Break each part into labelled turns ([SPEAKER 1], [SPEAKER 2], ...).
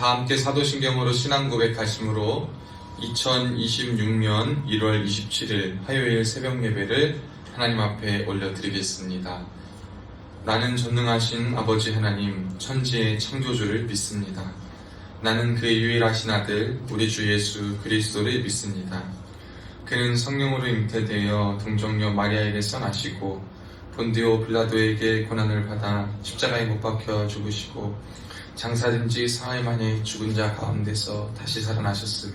[SPEAKER 1] 다 함께 사도신경으로 신앙 고백하심으로 2026년 1월 27일 화요일 새벽 예배를 하나님 앞에 올려드리겠습니다. 나는 전능하신 아버지 하나님, 천지의 창조주를 믿습니다. 나는 그의 유일하신 아들, 우리 주 예수 그리스도를 믿습니다. 그는 성령으로 잉태되어 동정녀 마리아에게서 나시고 본디오 빌라도에게 고난을 받아 십자가에 못 박혀 죽으시고 장사된 지 사흘 만에 죽은 자 가운데서 다시 살아나셨으며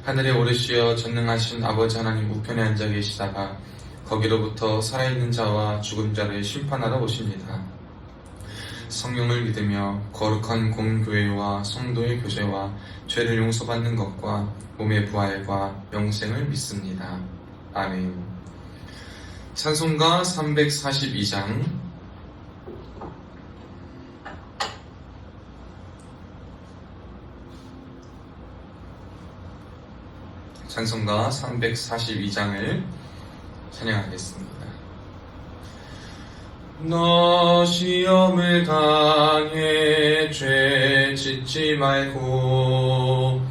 [SPEAKER 1] 하늘에 오르시어 전능하신 아버지 하나님 우편에 앉아 계시다가 거기로부터 살아있는 자와 죽은 자를 심판하러 오십니다. 성령을 믿으며 거룩한 공교회와 성도의 교제와 죄를 용서받는 것과 몸의 부활과 영생을 믿습니다. 아멘. 찬송가 342장. 찬송가 342장을 찬양하겠습니다. 너 시험을 당해 죄 짓지 말고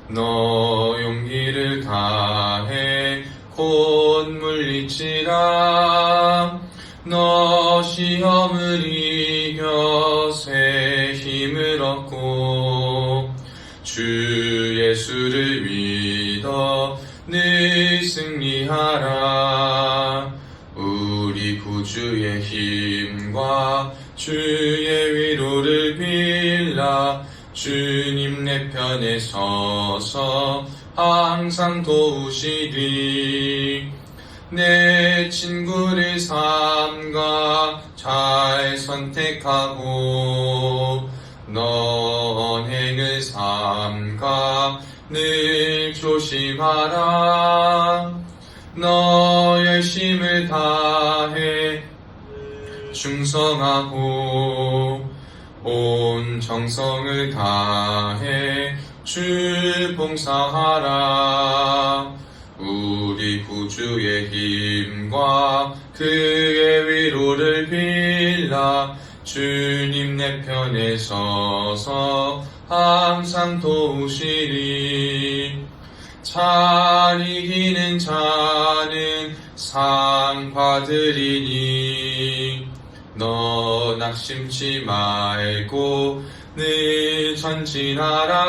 [SPEAKER 1] 너 용기를 다해 곧 물리치라. 너 시험을 이겨 새 힘을 얻고 주 예수를 믿어 늘 승리하라. 우리 구주의 힘과 주의 위로를 빌라. 주님 내 편에 서서 항상 도우시리. 내 친구를 삼가 잘 선택하고 너 언행을 삼가 늘 조심하라. 너 열심을 다해 충성하고 온 정성을 다해 주 봉사하라. 우리 구주의 힘과 그의 위로를 빌라. 주님 내 편에 서서 항상 도우시리. 잘 이기는 자는 상 받으리니 너 낙심치 말고 늘 전진하라.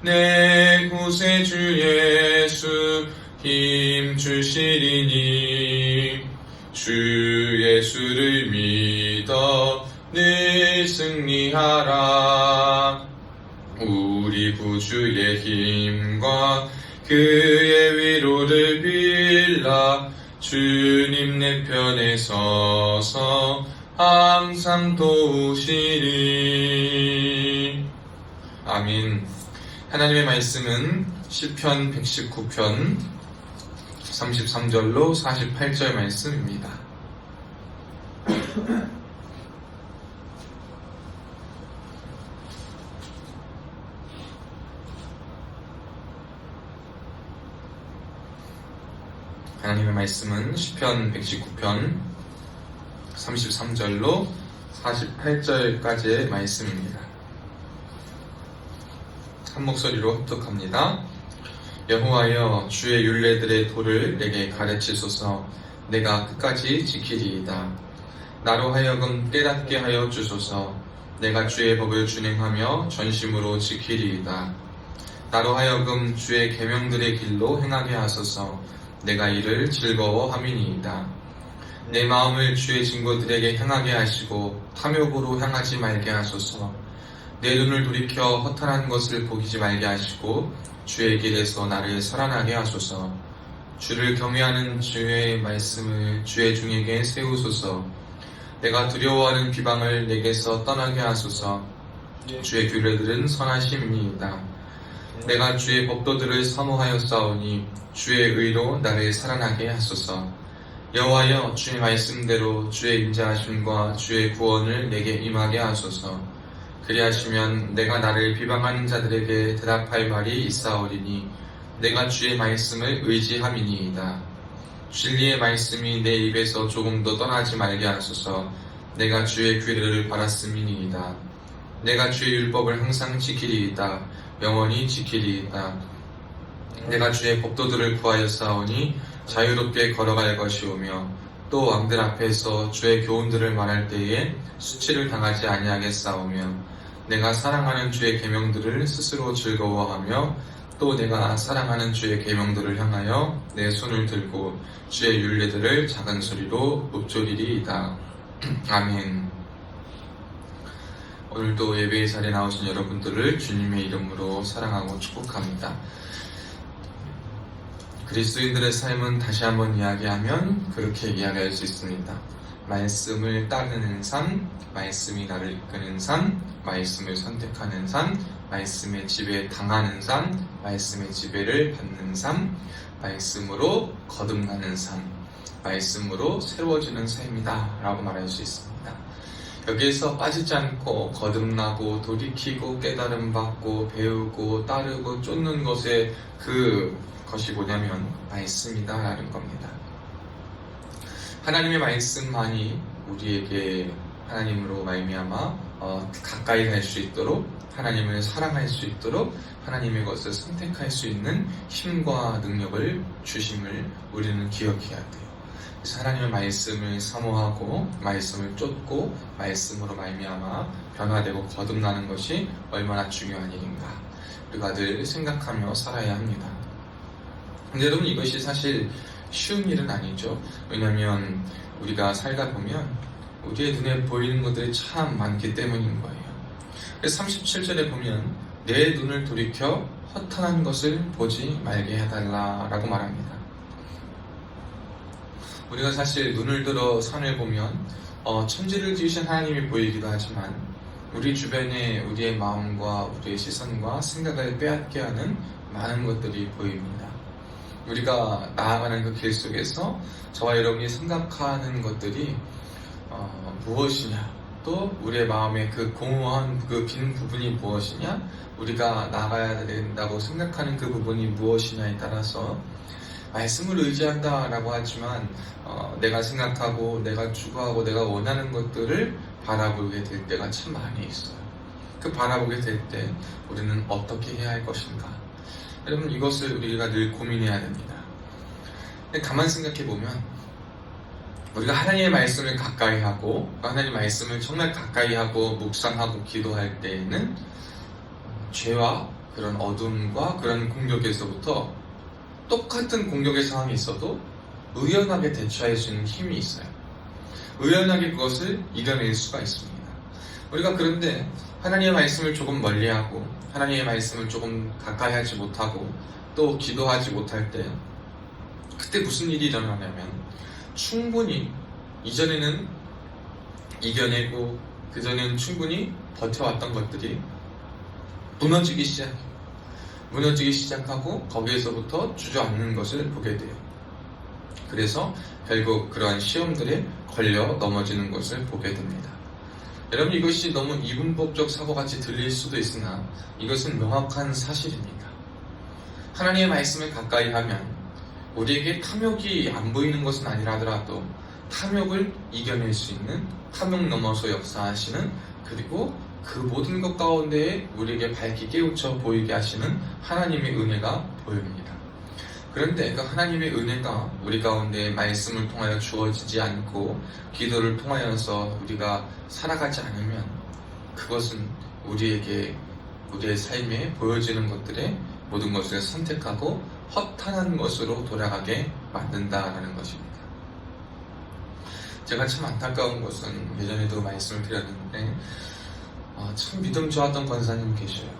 [SPEAKER 1] 내 구세주 예수 힘 주시리니 주 예수를 믿어 늘 승리하라. 우리 구주의 힘과 그의 위로를 빌라. 주님 내 편에 서서 항상 도우시리. 아멘. 하나님의 말씀은 시편 119편 33절로 48절 말씀입니다. 하나님의 말씀은 시편 119편 33절로 48절까지의 말씀입니다. 한 목소리로 합독합니다. 여호와여, 주의 율례들의 도를 내게 가르치소서. 내가 끝까지 지키리이다. 나로 하여금 깨닫게 하여 주소서. 내가 주의 법을 준행하며 전심으로 지키리이다. 나로 하여금 주의 계명들의 길로 행하게 하소서. 내가 이를 즐거워함이니이다. 내 마음을 주의 증거들에게 향하게 하시고 탐욕으로 향하지 말게 하소서. 내 눈을 돌이켜 허탄한 것을 보이지 말게 하시고 주의 길에서 나를 살아나게 하소서. 주를 경외하는 주의 말씀을 주의 종에게 세우소서. 내가 두려워하는 비방을 내게서 떠나게 하소서. 주의 규례들은 선하심이니이다. 내가 주의 법도들을 사모하였사오니 주의 의로 나를 살아나게 하소서. 여호와여, 주의 말씀대로 주의 인자하심과 주의 구원을 내게 임하게 하소서. 그리하시면 내가 나를 비방하는 자들에게 대답할 말이 있사오리니 내가 주의 말씀을 의지함이니이다. 진리의 말씀이 내 입에서 조금도 떠나지 말게 하소서. 내가 주의 규례를 바랐음이니이다. 내가 주의 율법을 항상 지키리이다. 영원히 지키리이다. 내가 주의 법도들을 구하여 싸우니 자유롭게 걸어갈 것이오며 또 왕들 앞에서 주의 교훈들을 말할 때에 수치를 당하지 아니하겠사오며 내가 사랑하는 주의 계명들을 스스로 즐거워하며 또 내가 사랑하는 주의 계명들을 향하여 내 손을 들고 주의 율례들을 작은 소리로 읊조리리이다. 아멘. 오늘도 예배의 자리에 나오신 여러분들을 주님의 이름으로 사랑하고 축복합니다. 그리스도인들의 삶은 다시 한번 이야기하면 그렇게 이야기할 수 있습니다. 말씀을 따르는 삶, 말씀이 나를 이끄는 삶, 말씀을 선택하는 삶, 말씀의 지배에 당하는 삶, 말씀의 지배를 받는 삶, 말씀으로 거듭나는 삶, 말씀으로 새로워지는 삶이다 라고 말할 수 있습니다. 여기에서 빠지지 않고 거듭나고 돌이키고 깨달음 받고 배우고 따르고 쫓는 것에 그것이 뭐냐면 말씀이다 라는 겁니다. 하나님의 말씀만이 우리에게 하나님으로 말미암아 가까이 갈 수 있도록 하나님을 사랑할 수 있도록 하나님의 것을 선택할 수 있는 힘과 능력을 주심을 우리는 기억해야 돼요. 그래서 하나님의 말씀을 사모하고 말씀을 쫓고 말씀으로 말미암아 변화되고 거듭나는 것이 얼마나 중요한 일인가 우리가 늘 생각하며 살아야 합니다. 근데 여러분 이것이 사실 쉬운 일은 아니죠. 왜냐하면 우리가 살다 보면 우리의 눈에 보이는 것들이 참 많기 때문인 거예요. 그래서 37절에 보면 내 눈을 돌이켜 허탄한 것을 보지 말게 해달라라고 말합니다. 우리가 사실 눈을 들어 산을 보면 천지를 지으신 하나님이 보이기도 하지만 우리 주변에 우리의 마음과 우리의 시선과 생각을 빼앗게 하는 많은 것들이 보입니다. 우리가 나아가는 그 길 속에서 저와 여러분이 생각하는 것들이 무엇이냐, 또 우리의 마음의 그 공허한 그 빈 부분이 무엇이냐, 우리가 나가야 된다고 생각하는 그 부분이 무엇이냐에 따라서 말씀을 의지한다라고 하지만 내가 생각하고 내가 추구하고 내가 원하는 것들을 바라보게 될 때가 참 많이 있어요. 그 바라보게 될 때 우리는 어떻게 해야 할 것인가? 여러분 이것을 우리가 늘 고민해야 됩니다. 근데 가만 생각해 보면 우리가 하나님의 말씀을 가까이 하고 하나님의 말씀을 정말 가까이 하고 묵상하고 기도할 때에는 죄와 그런 어둠과 그런 공격에서부터 똑같은 공격의 상황이 있어도 의연하게 대처할 수 있는 힘이 있어요. 의연하게 그것을 이겨낼 수가 있습니다. 우리가 그런데 하나님의 말씀을 조금 멀리하고 하나님의 말씀을 조금 가까이 하지 못하고 또 기도하지 못할 때 그때 무슨 일이 일어나냐면 충분히 이전에는 이겨내고 그전에는 충분히 버텨왔던 것들이 무너지기 시작하고 거기에서부터 주저앉는 것을 보게 돼요. 그래서 결국 그러한 시험들에 걸려 넘어지는 것을 보게 됩니다. 여러분 이것이 너무 이분법적 사고같이 들릴 수도 있으나 이것은 명확한 사실입니다. 하나님의 말씀을 가까이 하면 우리에게 탐욕이 안 보이는 것은 아니라 하더라도 탐욕을 이겨낼 수 있는 탐욕 넘어서 역사하시는 그리고 그 모든 것 가운데에 우리에게 밝게 깨우쳐 보이게 하시는 하나님의 은혜가 보입니다. 그런데 그 하나님의 은혜가 우리 가운데 말씀을 통하여 주어지지 않고 기도를 통하여서 우리가 살아가지 않으면 그것은 우리에게 우리의 삶에 보여지는 것들의 모든 것을 선택하고 허탄한 것으로 돌아가게 만든다라는 것입니다. 제가 참 안타까운 것은 예전에도 말씀을 드렸는데 참 믿음 좋았던 권사님 계셔요.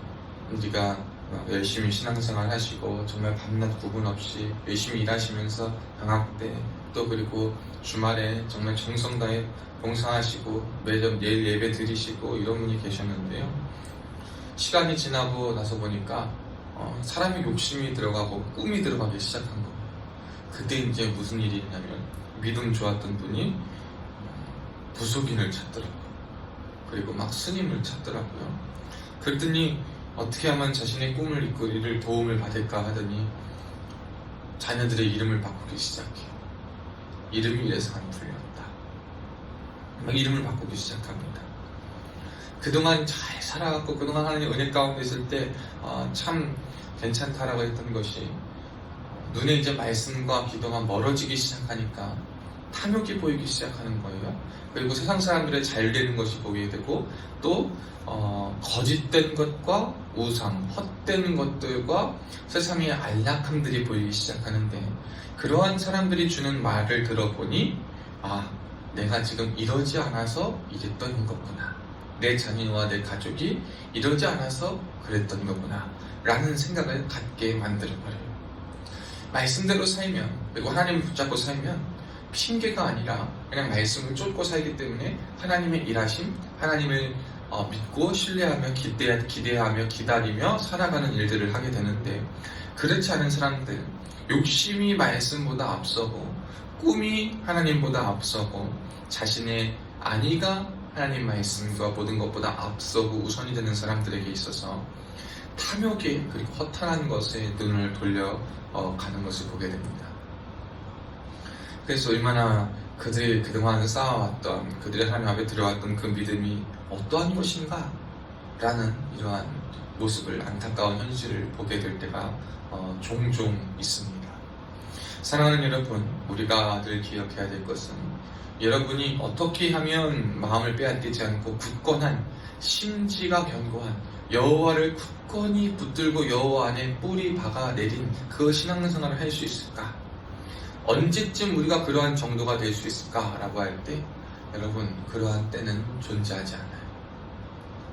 [SPEAKER 1] 우리가 열심히 신앙생활 하시고 정말 밤낮 구분 없이 열심히 일하시면서 방학 때 또 그리고 주말에 정말 정성 다해 봉사하시고 매점 내일 예배 드리시고 이런 분이 계셨는데요. 시간이 지나고 나서 보니까 사람의 욕심이 들어가고 꿈이 들어가기 시작한 거예요. 그때 이제 무슨 일이 있냐면 믿음 좋았던 분이 부속인을 찾더라고요. 그리고 막 스님을 찾더라고요. 그랬더니 어떻게 하면 자신의 꿈을 이끌 도움을 받을까 하더니 자녀들의 이름을 바꾸기 시작해요. 이름이 이래서 안 풀렸다. 막 이름을 바꾸기 시작합니다. 그동안 잘 살아갖고 그동안 하나님 은혜 가운데 있을 때 참 괜찮다라고 했던 것이 눈에 이제 말씀과 기도가 멀어지기 시작하니까 탐욕이 보이기 시작하는 거예요. 그리고 세상 사람들의 잘 되는 것이 보이게 되고 또 거짓된 것과 우상, 헛된 것들과 세상의 안락함들이 보이기 시작하는데 그러한 사람들이 주는 말을 들어보니 내가 지금 이러지 않아서 이랬던 거구나. 내 자녀와 내 가족이 이러지 않아서 그랬던 거구나 라는 생각을 갖게 만들어버려요. 말씀대로 살면 그리고 하나님을 붙잡고 살면 핑계가 아니라 그냥 말씀을 쫓고 살기 때문에 하나님의 일하심, 하나님을 믿고 신뢰하며 기대하며 기다리며 살아가는 일들을 하게 되는데 그렇지 않은 사람들 욕심이 말씀보다 앞서고 꿈이 하나님보다 앞서고 자신의 안위가 하나님 말씀과 모든 것보다 앞서고 우선이 되는 사람들에게 있어서 탐욕에 그리고 허탄한 것에 눈을 돌려가는 것을 보게 됩니다. 그래서 얼마나 그들이 그동안 쌓아왔던 그들의 하나님 앞에 들어왔던 그 믿음이 어떠한 것인가 라는 이러한 모습을 안타까운 현실을 보게 될 때가 종종 있습니다. 사랑하는 여러분, 우리가 늘 기억해야 될 것은 여러분이 어떻게 하면 마음을 빼앗기지 않고 굳건한 심지가 견고한 여호와를 굳건히 붙들고 여호와 안에 뿌리 박아 내린 그 신앙생활을 할 수 있을까? 언제쯤 우리가 그러한 정도가 될 수 있을까라고 할 때 여러분 그러한 때는 존재하지 않아요.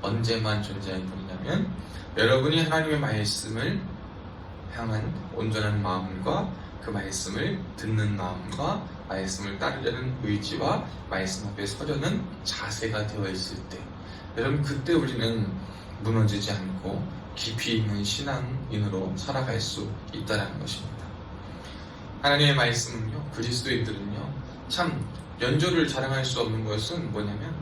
[SPEAKER 1] 언제만 존재할 뿐이냐면 여러분이 하나님의 말씀을 향한 온전한 마음과 그 말씀을 듣는 마음과 말씀을 따르려는 의지와 말씀 앞에 서려는 자세가 되어 있을 때 여러분 그때 우리는 무너지지 않고 깊이 있는 신앙인으로 살아갈 수 있다는 것입니다. 하나님의 말씀은요, 그리스도인들은요, 참 연조를 자랑할 수 없는 것은 뭐냐면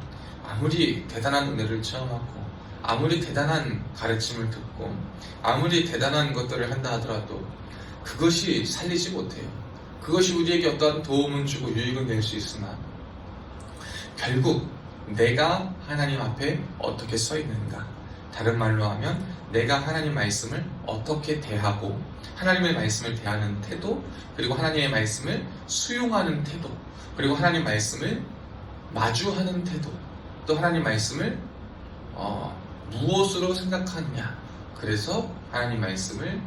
[SPEAKER 1] 아무리 대단한 은혜를 체험하고 아무리 대단한 가르침을 듣고 아무리 대단한 것들을 한다 하더라도 그것이 살리지 못해요. 그것이 우리에게 어떠한 도움은 주고 유익은 될 수 있으나 결국 내가 하나님 앞에 어떻게 서 있는가, 다른 말로 하면 내가 하나님 말씀을 어떻게 대하고 하나님의 말씀을 대하는 태도, 그리고 하나님의 말씀을 수용하는 태도, 그리고 하나님 말씀을 마주하는 태도, 또 하나님 말씀을 무엇으로 생각하느냐, 그래서 하나님 말씀을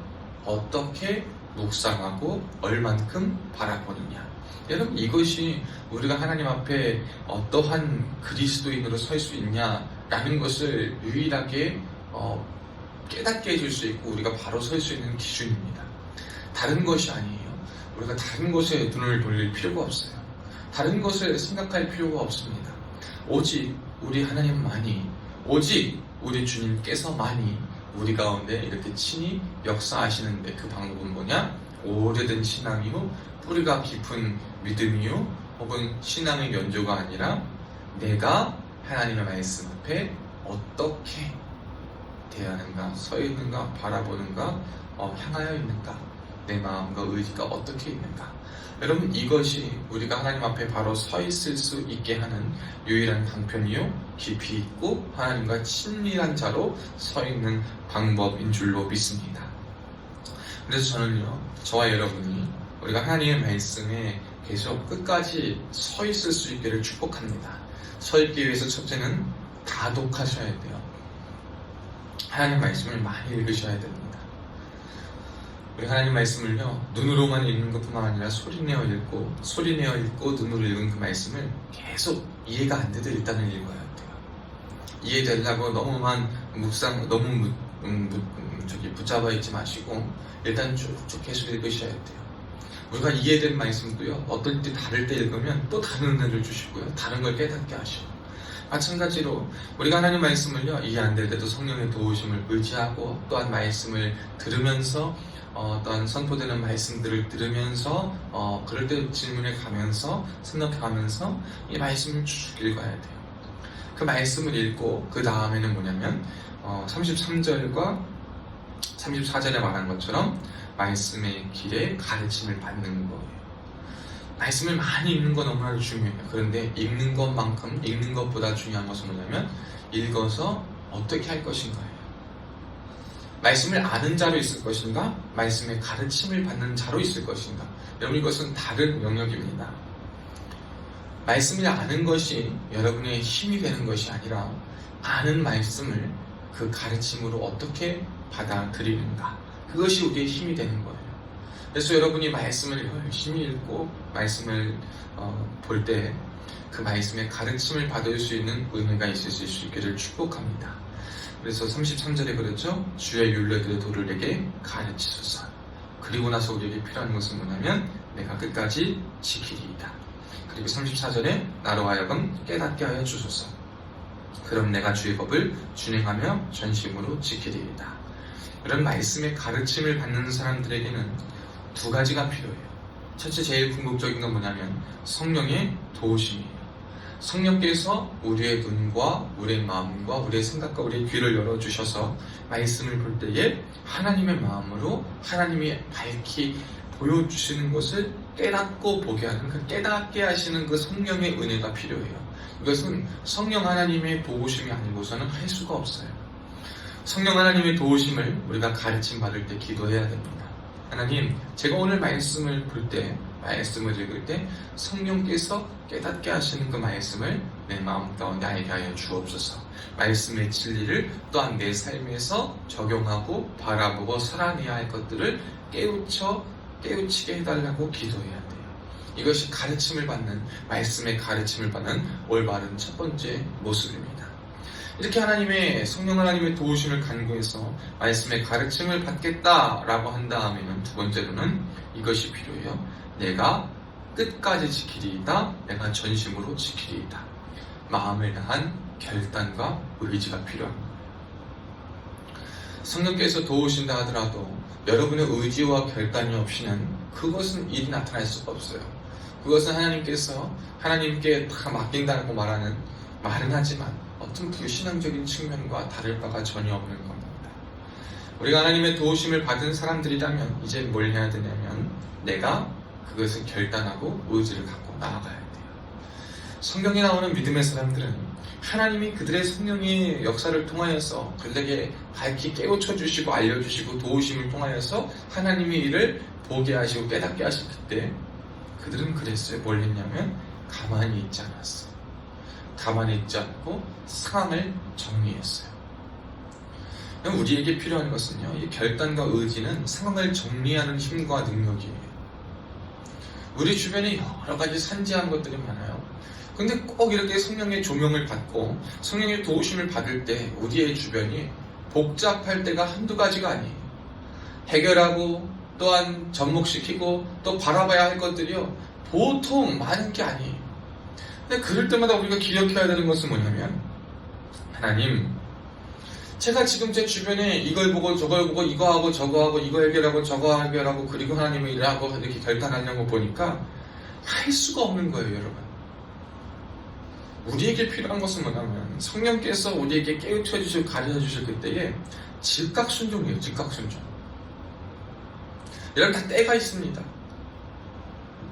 [SPEAKER 1] 어떻게 묵상하고 얼만큼 바라보느냐. 여러분 이것이 우리가 하나님 앞에 어떠한 그리스도인으로 설 수 있냐라는 것을 유일하게 깨닫게 해줄 수 있고 우리가 바로 설 수 있는 기준입니다. 다른 것이 아니에요. 우리가 다른 것에 눈을 돌릴 필요가 없어요. 다른 것을 생각할 필요가 없습니다. 오직 우리 하나님만이, 오직 우리 주님께서만이 우리 가운데 이렇게 친히 역사하시는데 그 방법은 뭐냐? 오래된 신앙이요, 뿌리가 깊은 믿음이요, 혹은 신앙의 연조가 아니라 내가 하나님의 말씀 앞에 어떻게 대하는가, 서 있는가, 바라보는가, 향하여 있는가, 내 마음과 의지가 어떻게 있는가. 여러분 이것이 우리가 하나님 앞에 바로 서 있을 수 있게 하는 유일한 방편이요, 깊이 있고 하나님과 친밀한 자로 서 있는 방법인 줄로 믿습니다. 그래서 저는요, 저와 여러분이 우리가 하나님의 말씀에 계속 끝까지 서 있을 수 있기를 축복합니다. 서 있기 위해서 첫째는 다독하셔야 돼요. 하나님 말씀을 많이 읽으셔야 됩니다. 우리 하나님 말씀을요, 눈으로만 읽는 것뿐만 아니라 소리내어 읽고 눈으로 읽은 그 말씀을 계속 이해가 안 돼도 일단은 읽어야 돼요. 이해되려고 너무만 붙잡아 있지 마시고 일단 쭉쭉 계속 읽으셔야 돼요. 우리가 이해된 말씀도요, 어떨 때 다를 때 읽으면 또 다른 은혜를 주시고요, 다른 걸 깨닫게 하시고, 마찬가지로 우리가 하나님 말씀을요, 이해 안 될 때도 성령의 도우심을 의지하고 또한 말씀을 들으면서 어떤 선포되는 말씀들을 들으면서 그럴 때 질문해 가면서 생각해 가면서 이 말씀을 쭉 읽어야 돼요. 그 말씀을 읽고 그 다음에는 뭐냐면 33절과 34절에 말한 것처럼 말씀의 길에 가르침을 받는 거예요. 말씀을 많이 읽는 건 너무나도 중요해요. 그런데 읽는 것보다 중요한 것은 뭐냐면 읽어서 어떻게 할 것인가요? 말씀을 아는 자로 있을 것인가? 말씀의 가르침을 받는 자로 있을 것인가? 여러분, 이것은 다른 영역입니다. 말씀을 아는 것이 여러분의 힘이 되는 것이 아니라 아는 말씀을 그 가르침으로 어떻게 받아들이는가, 그것이 우리의 힘이 되는 거예요. 그래서 여러분이 말씀을 열심히 읽고 말씀을 볼 때 그 말씀의 가르침을 받을 수 있는 은혜가 있으실 수 있기를 축복합니다. 그래서 33절에 그렇죠. 주의 율례들의 도를 내게 가르치소서. 그리고 나서 우리에게 필요한 것은 뭐냐면 내가 끝까지 지키리이다. 그리고 34절에 나로 하여금 깨닫게 하여 주소서. 그럼 내가 주의 법을 준행하며 전심으로 지키리이다. 이런 말씀의 가르침을 받는 사람들에게는 두 가지가 필요해요. 첫째, 제일 궁극적인 건 뭐냐면 성령의 도우심이에요. 성령께서 우리의 눈과 우리의 마음과 우리의 생각과 우리의 귀를 열어주셔서 말씀을 볼 때에 하나님의 마음으로 하나님이 밝히 보여주시는 것을 깨닫고 보게 하는, 그 깨닫게 하시는 그 성령의 은혜가 필요해요. 이것은 성령 하나님의 도우심이 아니고서는 할 수가 없어요. 성령 하나님의 도우심을 우리가 가르침 받을 때 기도해야 됩니다. 하나님, 제가 오늘 말씀을 볼 때, 말씀을 읽을 때 성령께서 깨닫게 하시는 그 말씀을 내 마음 가운데 알게 하여 주옵소서. 말씀의 진리를 또한 내 삶에서 적용하고 바라보고 살아내야 할 것들을 깨우치게 해달라고 기도해야 돼요. 이것이 가르침을 받는, 말씀의 가르침을 받는 올바른 첫 번째 모습입니다. 이렇게 하나님의 성령 하나님의 도우심을 간구해서 말씀의 가르침을 받겠다라고 한 다음에는 두 번째로는 이것이 필요해요. 내가 끝까지 지키리이다. 내가 전심으로 지키리이다. 마음을 다한 결단과 의지가 필요합니다. 성령께서 도우신다 하더라도 여러분의 의지와 결단이 없이는 그것은 일이 나타날 수가 없어요. 그것은 하나님께 다 맡긴다고 말은 하지만 어떤 불신앙적인 측면과 다를 바가 전혀 없는 겁니다. 우리가 하나님의 도우심을 받은 사람들이라면 이제 뭘 해야 되냐면 내가 그것을 결단하고 의지를 갖고 나아가야 돼요. 성경에 나오는 믿음의 사람들은 하나님이 그들의 성령의 역사를 통하여서 그들에게 밝히 깨우쳐 주시고 알려주시고 도우심을 통하여서 하나님의 일을 보게 하시고 깨닫게 하실 때 그들은 그랬어요. 뭘 했냐면 가만히 있지 않았어요. 가만히 있지 않고 상황을 정리했어요. 우리에게 필요한 것은요, 이 결단과 의지는 상황을 정리하는 힘과 능력이에요. 우리 주변에 여러 가지 산지한 것들이 많아요. 근데 꼭 이렇게 성령의 조명을 받고 성령의 도우심을 받을 때 우리의 주변이 복잡할 때가 한두 가지가 아니에요. 해결하고 또한 접목시키고 또 바라봐야 할 것들이요, 보통 많은 게 아니에요. 근데 그럴 때마다 우리가 기억해야 되는 것은 뭐냐면 하나님, 제가 지금 제 주변에 이걸 보고 저걸 보고 이거 하고 저거 하고 이거 해결하고 저거 해결하고 그리고 하나님의 일을 하고 이렇게 결단하려고 보니까 할 수가 없는 거예요, 여러분. 우리에게 필요한 것은 뭐냐면 성령께서 우리에게 깨우쳐 주시고 가르쳐 주실 그때에 즉각 순종이에요. 즉각 순종. 이런 다 때가 있습니다.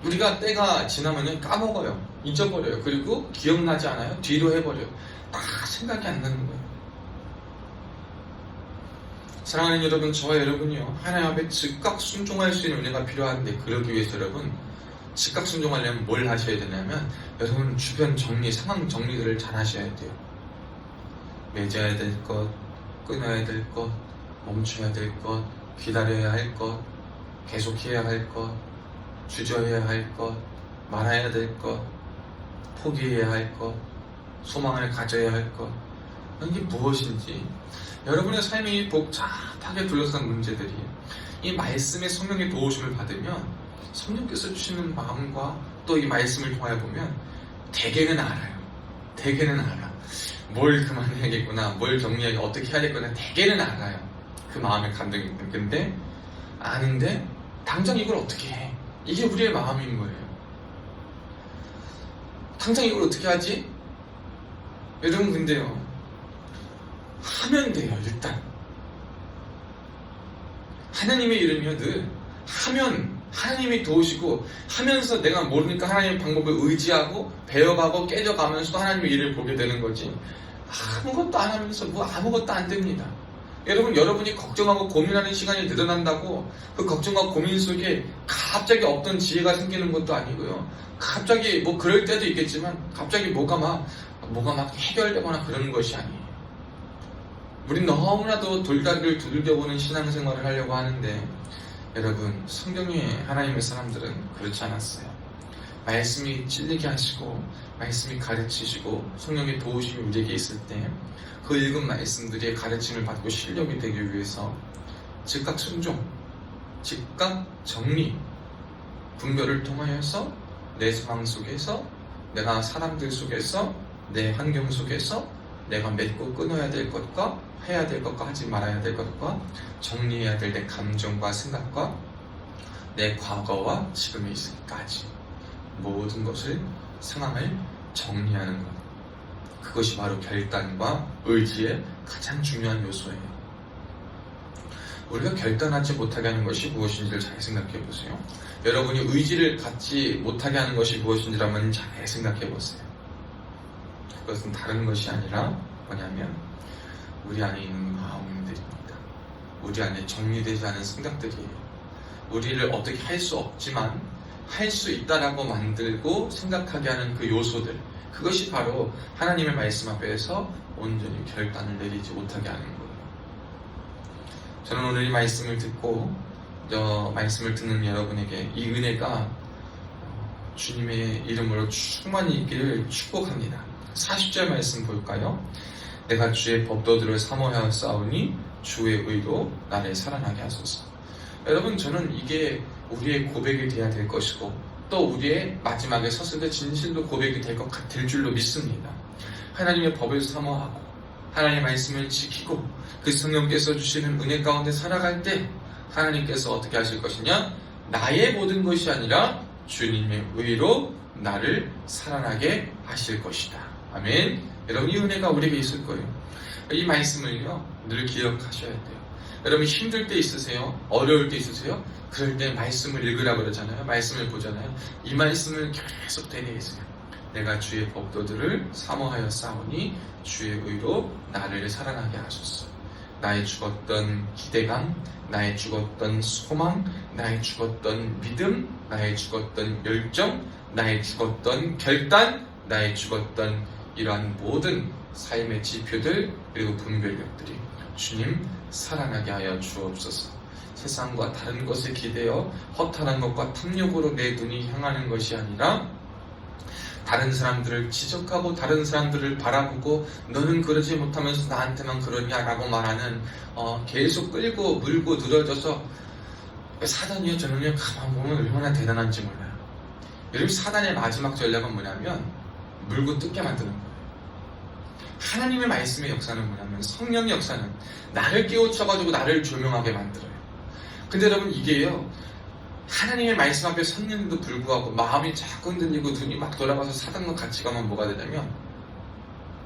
[SPEAKER 1] 우리가 때가 지나면 까먹어요. 잊어버려요. 그리고 기억나지 않아요. 뒤로 해버려요. 다 생각이 안 나는 거예요. 사랑하는 여러분, 저와 여러분이요, 하나님 앞에 즉각 순종할 수 있는 은혜가 필요한데, 그러기 위해서 여러분 즉각 순종하려면 뭘 하셔야 되냐면 여러분 주변 정리, 상황 정리들을 잘 하셔야 돼요. 맺어야 될 것, 끊어야 될 것, 멈춰야 될 것, 기다려야 할 것, 계속해야 할 것, 주저해야 할 것, 말아야 될 것, 포기해야 할 것, 소망을 가져야 할 것, 이게 무엇인지 여러분의 삶이 복잡하게 둘러싼 문제들이 이 말씀의 성령의 도우심을 받으면 성령께서 주시는 마음과 또 이 말씀을 통하여 보면 대개는 알아요. 대개는 알아. 뭘 그만해야겠구나, 뭘 정리해야, 어떻게 해야겠구나, 대개는 알아요. 그 마음의 감정이 있는. 근데 아는데 당장 이걸 어떻게 해? 이게 우리의 마음인 거예요. 당장 이걸 어떻게 하지? 여러분, 근데요, 하면 돼요. 일단 하나님의 일은요, 늘 하면 하나님이 도우시고, 하면서 내가 모르니까 하나님의 방법을 의지하고 배워가고 깨져가면서도 하나님의 일을 보게 되는 거지, 아무것도 안 하면서 뭐 아무것도 안 됩니다. 여러분, 여러분이 걱정하고 고민하는 시간이 늘어난다고 그 걱정과 고민 속에 갑자기 없던 지혜가 생기는 것도 아니고요. 갑자기 뭐 그럴 때도 있겠지만 갑자기 뭐가 막 해결되거나 그러는 것이 아니에요. 우린 너무나도 돌다리를 두들겨보는 신앙생활을 하려고 하는데, 여러분, 성경의 하나님의 사람들은 그렇지 않았어요. 말씀이 찔리게 하시고 말씀이 가르치시고 성령의 도우심이 우리에게 있을 때 그 읽은 말씀들의 가르침을 받고 실력이 되기 위해서 즉각 순종, 즉각 정리, 분별을 통하여서 내 상황 속에서, 내가 사람들 속에서, 내 환경 속에서 내가 맺고 끊어야 될 것과 해야 될 것과 하지 말아야 될 것과 정리해야 될 내 감정과 생각과 내 과거와 지금에 있을까지 모든 것을, 상황을 정리하는 것, 그것이 바로 결단과 의지의 가장 중요한 요소예요. 우리가 결단하지 못하게 하는 것이 무엇인지를 잘 생각해 보세요. 여러분이 의지를 갖지 못하게 하는 것이 무엇인지를 한번 잘 생각해 보세요. 그것은 다른 것이 아니라 뭐냐면 우리 안에 있는 마음들입니다. 우리 안에 정리되지 않은 생각들이에요. 우리를 어떻게 할 수 없지만 할 수 있다라고 만들고 생각하게 하는 그 요소들, 그것이 바로 하나님의 말씀 앞에서 온전히 결단을 내리지 못하게 하는 거예요. 저는 오늘 이 말씀을 듣고 말씀을 듣는 여러분에게 이 은혜가 주님의 이름으로 충만히 있기를 축복합니다. 40절 말씀 볼까요? 내가 주의 법도들을 사모하여 싸우니 주의 의로 나를 살아나게 하소서. 여러분, 저는 이게 우리의 고백이 돼야 될 것이고 또 우리의 마지막에 섰을 때 진실로 고백이 될 줄로 믿습니다. 하나님의 법을 사모하고 하나님의 말씀을 지키고 그 성령께서 주시는 은혜 가운데 살아갈 때 하나님께서 어떻게 하실 것이냐? 나의 모든 것이 아니라 주님의 의로 나를 살아나게 하실 것이다. 아멘. 여러분, 이 은혜가 우리에게 있을 거예요. 이 말씀을요 늘 기억하셔야 돼요. 여러분, 힘들 때 있으세요? 어려울 때 있으세요? 그럴 때 말씀을 읽으라 그러잖아요. 말씀을 보잖아요. 이 말씀을 계속 되뇌이세요. 내가 주의 법도들을 사모하여 싸우니 주의 의로 나를 살아나게 하소서. 나의 죽었던 기대감, 나의 죽었던 소망, 나의 죽었던 믿음, 나의 죽었던 열정, 나의 죽었던 결단, 나의 죽었던 이러한 모든 삶의 지표들, 그리고 분별력들이 주님 살아나게 하여 주옵소서. 세상과 다른 것에 기대어 허탄한 것과 탐욕으로 내 눈이 향하는 것이 아니라 다른 사람들을 지적하고 다른 사람들을 바라보고 너는 그러지 못하면서 나한테만 그러냐라고 말하는 계속 끌고 물고 늘어져서, 사단이요, 저는요 가만 보면 얼마나 대단한지 몰라요. 여러분, 사단의 마지막 전략은 뭐냐면 물고 뜯게 만드는 거예요. 하나님의 말씀의 역사는 뭐냐면, 성령의 역사는 나를 깨우쳐가지고 나를 조명하게 만들어요. 근데 여러분, 이게요 하나님의 말씀 앞에 섰는데도 불구하고 마음이 자꾸 흔들리고 눈이 막 돌아가서 사단과 같이 가면 뭐가 되냐면,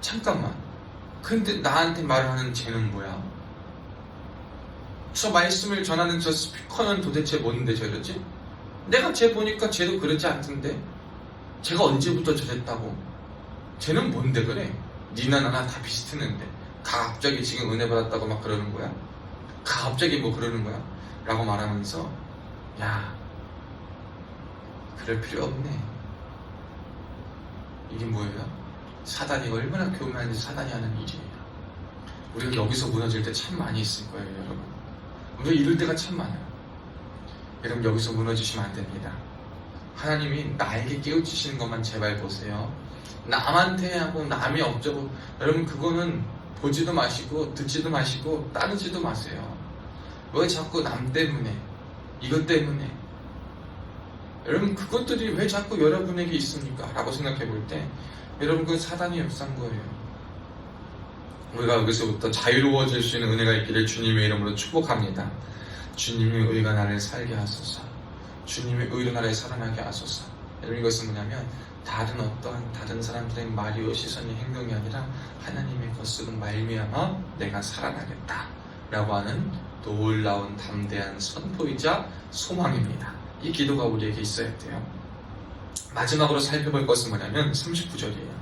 [SPEAKER 1] 잠깐만, 근데 나한테 말하는 쟤는 뭐야? 저 말씀을 전하는 저 스피커는 도대체 뭔데 저러지? 내가 쟤 보니까 쟤도 그러지 않던데? 쟤가 언제부터 저랬다고? 쟤는 뭔데 그래? 니나 나나 다 비슷했는데 갑자기 지금 은혜 받았다고 막 그러는 거야? 갑자기 뭐 그러는 거야? 라고 말하면서, 야, 그럴 필요 없네. 이게 뭐예요? 사단이 얼마나 교만한지 사단이 하는 일이에요. 우리가 여기서 무너질 때 참 많이 있을 거예요, 여러분. 우리가 이럴 때가 참 많아요. 여러분, 여기서 무너지시면 안 됩니다. 하나님이 나에게 깨우치시는 것만 제발 보세요. 남한테 하고 남이 어쩌고, 여러분, 그거는 보지도 마시고 듣지도 마시고 따르지도 마세요. 왜 자꾸 남 때문에, 이것 때문에, 여러분, 그것들이 왜 자꾸 여러분에게 있습니까? 라고 생각해 볼 때, 여러분, 그 사단이 역사인 거예요. 우리가 여기서부터 자유로워질 수 있는 은혜가 있기를 주님의 이름으로 축복합니다. 주님의 의가 나를 살게 하소서. 주님의 의로 나를 살아나게 하소서. 여러분, 이것은 뭐냐면 다른 사람들의 말이요 시선이 행동이 아니라 하나님의 것으로 말미암아 내가 살아나겠다 라고 하는 놀라운 담대한 선포이자 소망입니다. 이 기도가 우리에게 있어야 돼요. 마지막으로 살펴볼 것은 뭐냐면 39절이에요.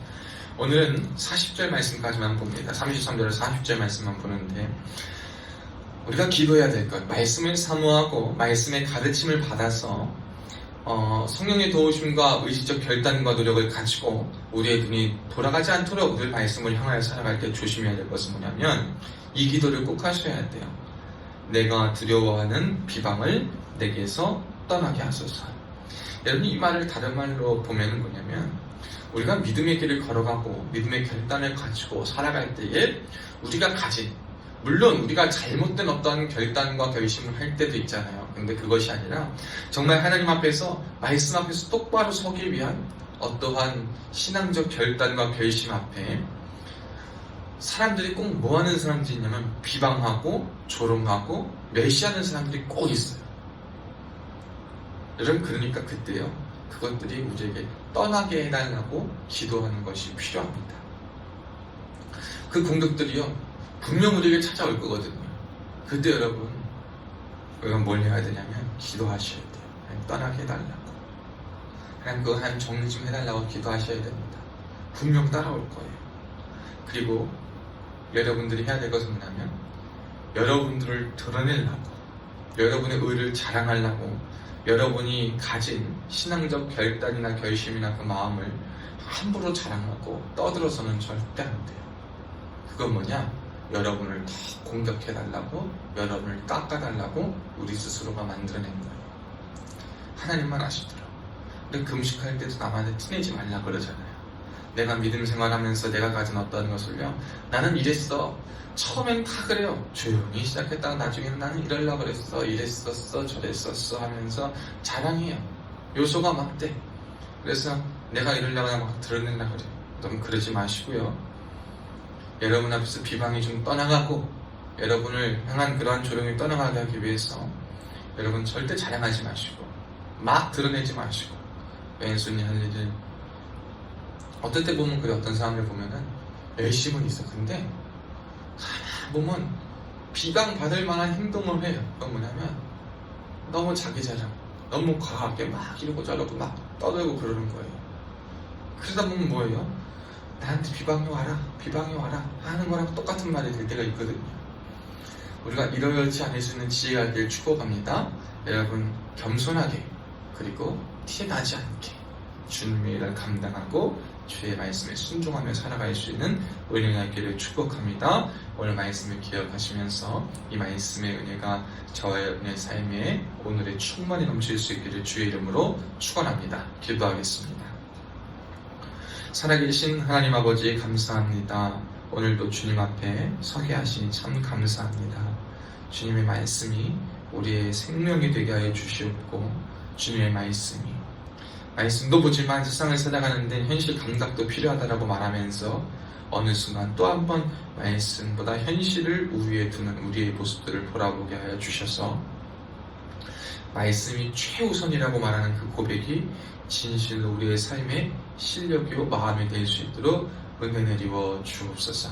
[SPEAKER 1] 오늘은 40절 말씀까지만 봅니다. 33절에서 40절 말씀만 보는데, 우리가 기도해야 될 것, 말씀을 사모하고 말씀의 가르침을 받아서 성령의 도우심과 의지적 결단과 노력을 가지고 우리의 눈이 돌아가지 않도록 늘 말씀을 향하여 살아갈 때 조심해야 될 것은 뭐냐면, 이 기도를 꼭 하셔야 돼요. 내가 두려워하는 비방을 내게서 떠나게 하소서. 여러분, 이 말을 다른 말로 보면 뭐냐면, 우리가 믿음의 길을 걸어가고 믿음의 결단을 가지고 살아갈 때에 우리가 가진, 물론 우리가 잘못된 어떤 결단과 결심을 할 때도 있잖아요. 근데 그것이 아니라 정말 하나님 앞에서, 말씀 앞에서 똑바로 서기 위한 어떠한 신앙적 결단과 결심 앞에 사람들이 꼭 뭐 하는 사람들이 있냐면 비방하고 조롱하고 멸시하는 사람들이 꼭 있어요. 여러분, 그러니까 그때요, 그것들이 우리에게 떠나게 해달라고 기도하는 것이 필요합니다. 그 공격들이요, 분명 우리에게 찾아올 거거든요. 그때 여러분, 우리가 뭘 해야 되냐면 기도하셔야 돼요. 떠나게 해달라고. 하나님, 그거 한 정리 좀 해달라고 기도하셔야 됩니다. 분명 따라올 거예요. 그리고 여러분들이 해야 될 것은 뭐냐면, 여러분들을 드러내려고, 여러분의 의를 자랑하려고, 여러분이 가진 신앙적 결단이나 결심이나 그 마음을 함부로 자랑하고 떠들어서는 절대 안 돼요. 그건 뭐냐? 여러분을 더 공격해달라고, 여러분을 깎아달라고 우리 스스로가 만들어낸 거예요. 하나님만 아시더라고요. 근데 금식할 때도 남한테 티내지 말라 그러잖아요. 내가 믿음 생활하면서 내가 가진 어떤 것을요, 나는 이랬어, 처음엔 다 그래요. 조용히 시작했다가 나중에는 나는 이러려고 그랬어, 이랬었어, 저랬었어 하면서 자랑해요. 요소가 막 돼. 그래서 내가 이러려고 막 드러내려고 그래요. 너무 그러지 마시고요. 여러분 앞에서 비방이 좀 떠나가고, 여러분을 향한 그러한 조롱이 떠나가게 하기 위해서 여러분 절대 자랑하지 마시고, 막 드러내지 마시고, 왼손이 할 일을, 어떨 때 보면 그래, 어떤 사람을 보면은 열심은 있어. 근데 가만 보면 비방받을 만한 행동을 해요. 그건 뭐냐면 너무 자기 자랑, 너무 과하게 막 이러고 저러고 막 떠들고 그러는 거예요. 그러다 보면 뭐예요? 나한테 비방이 와라, 비방이 와라 하는 거랑 똑같은 말이 될 때가 있거든요. 우리가 이러지 않을 수 있는 지혜가 있기를 축복합니다. 여러분, 겸손하게, 그리고 티나지 않게 주님의 일을 감당하고 주의 말씀에 순종하며 살아갈 수 있는 은혜가 있기를 축복합니다. 오늘 말씀을 기억하시면서 이 말씀의 은혜가 저의 은혜 삶에 오늘의 충만히 넘칠 수 있기를 주의 이름으로 축원합니다. 기도하겠습니다. 살아계신 하나님 아버지, 감사합니다. 오늘도 주님 앞에 서게 하시니 참 감사합니다. 주님의 말씀이 우리의 생명이 되게 하여 주시옵고, 주님의 말씀도 보지만 세상을 살아가는데 현실 감각도 필요하다라고 말하면서 어느 순간 또 한 번 말씀보다 현실을 우위에 두는 우리의 모습들을 돌아보게 하여 주셔서 말씀이 최우선이라고 말하는 그 고백이 진실로 우리의 삶의 실력이요 마음이 될 수 있도록 은혜 내리워 주옵소서.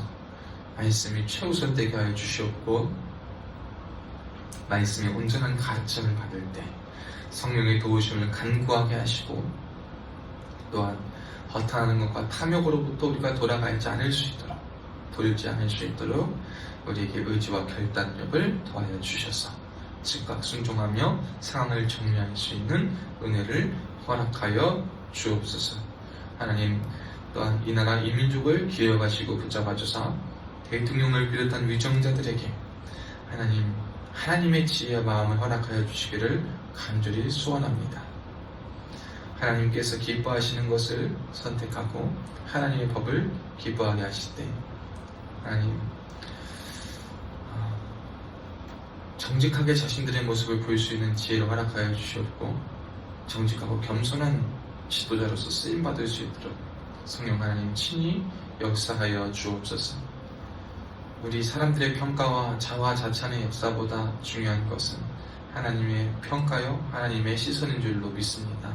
[SPEAKER 1] 말씀이 최우선 되게 하여 주시옵고, 말씀의 온전한 가르침을 받을 때 성령의 도우심을 간구하게 하시고, 또한 허탄하는 것과 탐욕으로부터 우리가 돌아가지 않을 수 있도록, 돌지 않을 수 있도록 우리에게 의지와 결단력을 더하여 주셔서 즉각 순종하며 상황을 정리할 수 있는 은혜를 허락하여 주옵소서. 하나님, 또한 이 나라 이 민족을 기억하시고 붙잡아 주사 대통령을 비롯한 위정자들에게 하나님의 지혜와 마음을 허락하여 주시기를 간절히 소원합니다. 하나님께서 기뻐하시는 것을 선택하고 하나님의 법을 기뻐하게 하실 때 하나님, 정직하게 자신들의 모습을 보일 수 있는 지혜를 허락하여 주시옵고, 정직하고 겸손한 지도자로서 쓰임받을 수 있도록 성령 하나님 친히 역사하여 주옵소서. 우리 사람들의 평가와 자화자찬의 역사보다 중요한 것은 하나님의 평가요, 하나님의 시선인 줄로 믿습니다.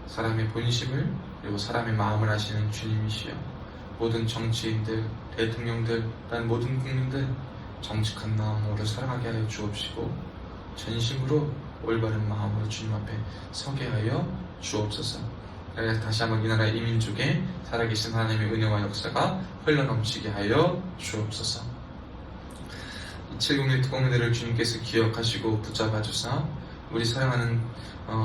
[SPEAKER 1] 사람의 본심을, 그리고 사람의 마음을 아시는 주님이시여, 모든 정치인들, 대통령들, 난 모든 국민들 정직한 마음으로 살아가게 하여 주옵시고, 전심으로 올바른 마음으로 주님 앞에 서게 하여 주옵소서. 다시 한번 이 나라 이민족에 살아계신 하나님의 은혜와 역사가 흘러넘치게 하여 주옵소서. 701 특공대를 주님께서 기억하시고 붙잡아 주사 우리 사랑하는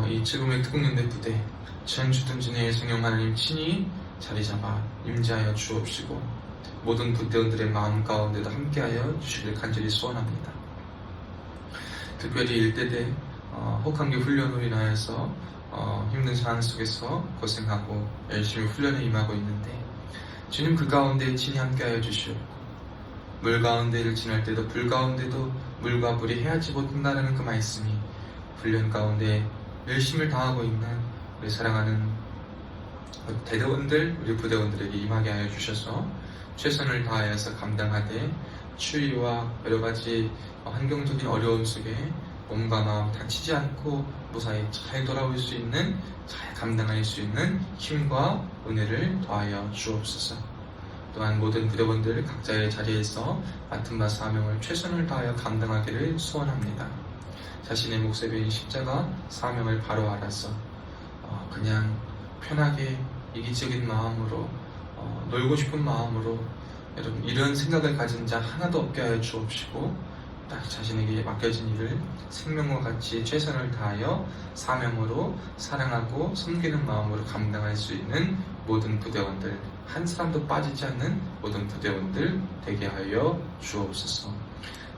[SPEAKER 1] 이 701 특공대 부대 전주둔진의 성령 하나님 친히 자리잡아 임재하여 주옵시고 모든 부대원들의 마음 가운데도 함께하여 주시길 간절히 소원합니다. 특별히 일대대 혹한기 훈련으로 인하여서 힘든 상황 속에서 고생하고 열심히 훈련에 임하고 있는데 주님 그 가운데 친히 함께하여 주시옵고 물 가운데를 지날 때도 불 가운데도 물과 불이 헤어지지 못한다는 그 말씀이 훈련 가운데 열심을 다하고 있는 우리 사랑하는 대대원들, 우리 부대원들에게 임하게 하여 주셔서 최선을 다하여서 감당하되 추위와 여러가지 환경적인 어려움 속에 몸과 마음 다치지 않고 무사히 잘 돌아올 수 있는, 잘 감당할 수 있는 힘과 은혜를 더하여 주옵소서. 또한 모든 부대원들 각자의 자리에서 맡은 바 사명을 최선을 다하여 감당하기를 소원합니다. 자신의 몫에 베인 십자가 사명을 바로 알아서 그냥 편하게 이기적인 마음으로 놀고 싶은 마음으로 여러분 이런 생각을 가진 자 하나도 없게 하여 주옵시고 딱 자신에게 맡겨진 일을 생명과 같이 최선을 다하여 사명으로 사랑하고 섬기는 마음으로 감당할 수 있는 모든 부대원들, 한 사람도 빠지지 않는 모든 부대원들 되게 하여 주옵소서.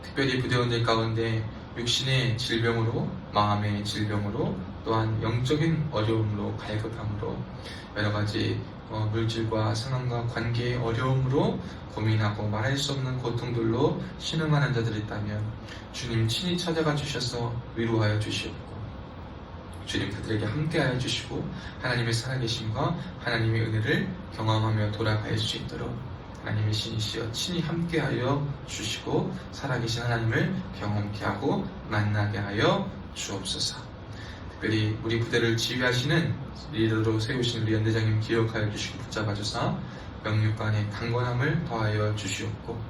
[SPEAKER 1] 특별히 부대원들 가운데 육신의 질병으로, 마음의 질병으로, 또한 영적인 어려움으로, 갈급함으로, 여러가지 물질과 상황과 관계의 어려움으로 고민하고 말할 수 없는 고통들로 신음하는 자들이 있다면 주님 친히 찾아가 주셔서 위로하여 주시옵고 주님 그들에게 함께하여 주시고 하나님의 살아계심과 하나님의 은혜를 경험하며 돌아갈 수 있도록 하나님의 신이시여 친히 함께하여 주시고 살아계신 하나님을 경험케 하고 만나게 하여 주옵소서. 특별히 우리 부대를 지휘하시는 리더로 세우신 우리 연대장님 기억하여 주시고 붙잡아 주사 명령 간의 강건함을 더하여 주시옵고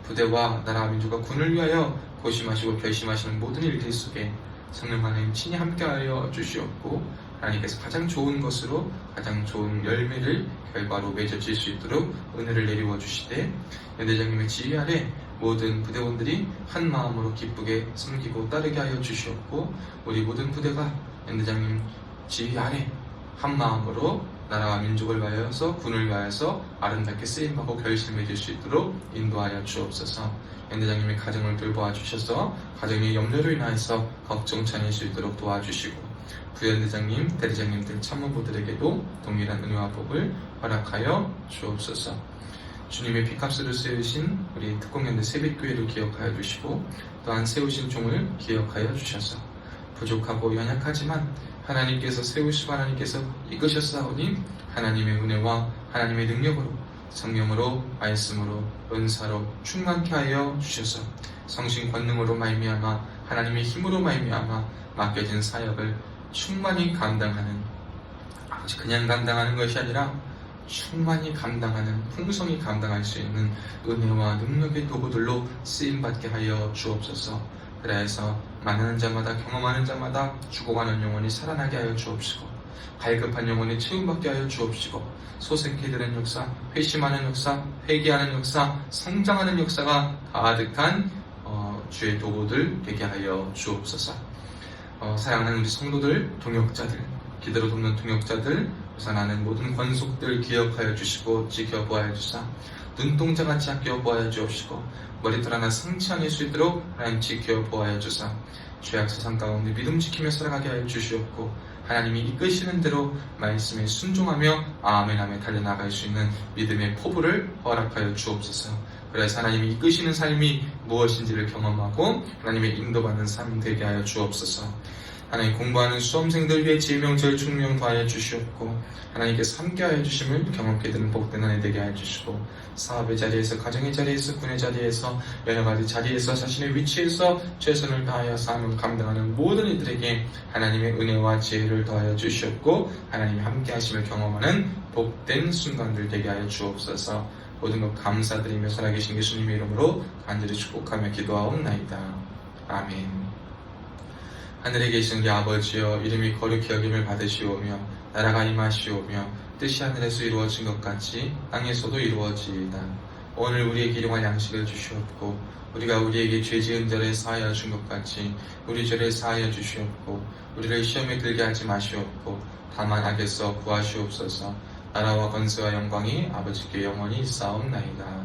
[SPEAKER 1] 부대와 나라 민족과 군을 위하여 고심하시고 결심하시는 모든 일들 속에 성령 하나님 친히 함께하여 주시옵고 하나님께서 가장 좋은 것으로 가장 좋은 열매를 결과로 맺어질 수 있도록 은혜를 내리워 주시되 연대장님의 지휘 아래 모든 부대원들이 한 마음으로 기쁘게 섬기고 따르게 하여 주시옵고 우리 모든 부대가 연대장님 지휘 아래 한 마음으로 나라와 민족을 위하여서 군을 위하여서 아름답게 쓰임받고 결실을 맺을 수 있도록 인도하여 주옵소서. 연대장님의 가정을 돌보아 주셔서 가정의 염려로 인하여서 걱정 차릴 수 있도록 도와주시고 부연대장님, 대리장님들 참모부들에게도 동일한 은혜와 복을 허락하여 주옵소서. 주님의 피값으로 세우신 우리 특공연대 세빛교회를 기억하여 주시고 또한 세우신 종을 기억하여 주셔서 부족하고 연약하지만 하나님께서 세우시고 하나님께서 이끄셨사오니 하나님의 은혜와 하나님의 능력으로 성령으로 말씀으로 은사로 충만케 하여 주셔서 성신 권능으로 말미암아 하나님의 힘으로 말미암아 맡겨진 사역을 충만히 감당하는 그냥 감당하는 것이 아니라 충만히 감당하는 풍성히 감당할 수 있는 은혜와 능력의 도구들로 쓰임받게 하여 주옵소서. 그래서 만나는 자마다 경험하는 자마다 죽어가는 영혼이 살아나게 하여 주옵시고 갈급한 영혼이 채움받게 하여 주옵시고 소생케 되는 역사, 회심하는 역사, 회개하는 역사, 성장하는 역사가 가득한 주의 도구들 되게 하여 주옵소서. 사랑하는 우리 성도들, 동역자들, 기도로 돕는 동역자들, 우선하는 모든 권속들 기억하여 주시고 지켜보아야 주사 눈동자같이 아껴보아야 주옵시고 머리털 하나 상치 않을 수 있도록 하나님 지켜보아야 주사 죄악 세상 가운데 믿음 지키며 살아가게 하여 주시옵고 하나님이 이끄시는 대로 말씀에 순종하며 아멘하며 달려나갈 수 있는 믿음의 포부를 허락하여 주옵소서. 그래서 하나님이 이끄시는 삶이 무엇인지를 경험하고 하나님의 인도받는 삶 되게 하여 주옵소서. 하나님 공부하는 수험생들 위해 지명절 충명 더하여 주시옵고 하나님께서 함께하여 주심을 경험케 되는 복된 한 해 되게 하여 주시고 사업의 자리에서 가정의 자리에서 군의 자리에서 여러가지 자리에서 자신의 위치에서 최선을 다하여 삶을 감당하는 모든 이들에게 하나님의 은혜와 지혜를 더하여 주시옵고 하나님이 함께하심을 경험하는 복된 순간들 되게 하여 주옵소서. 모든 것 감사드리며 살아계신 예수님의 이름으로 간절히 축복하며 기도하옵나이다. 아멘. 하늘에 계신 우리 아버지여 이름이 거룩히 여김을 받으시오며 나라가 임하시오며 뜻이 하늘에서 이루어진 것 같이 땅에서도 이루어지이다. 오늘 우리에게 일용할 양식을 주시옵고 우리가 우리에게 죄 지은 자를 사하여 준 것 같이 우리 죄를 사하여 주시옵고 우리를 시험에 들게 하지 마시옵고 다만 악에서 구하시옵소서. 나라와 권세와 영광이 아버지께 영원히 있사옵나이다.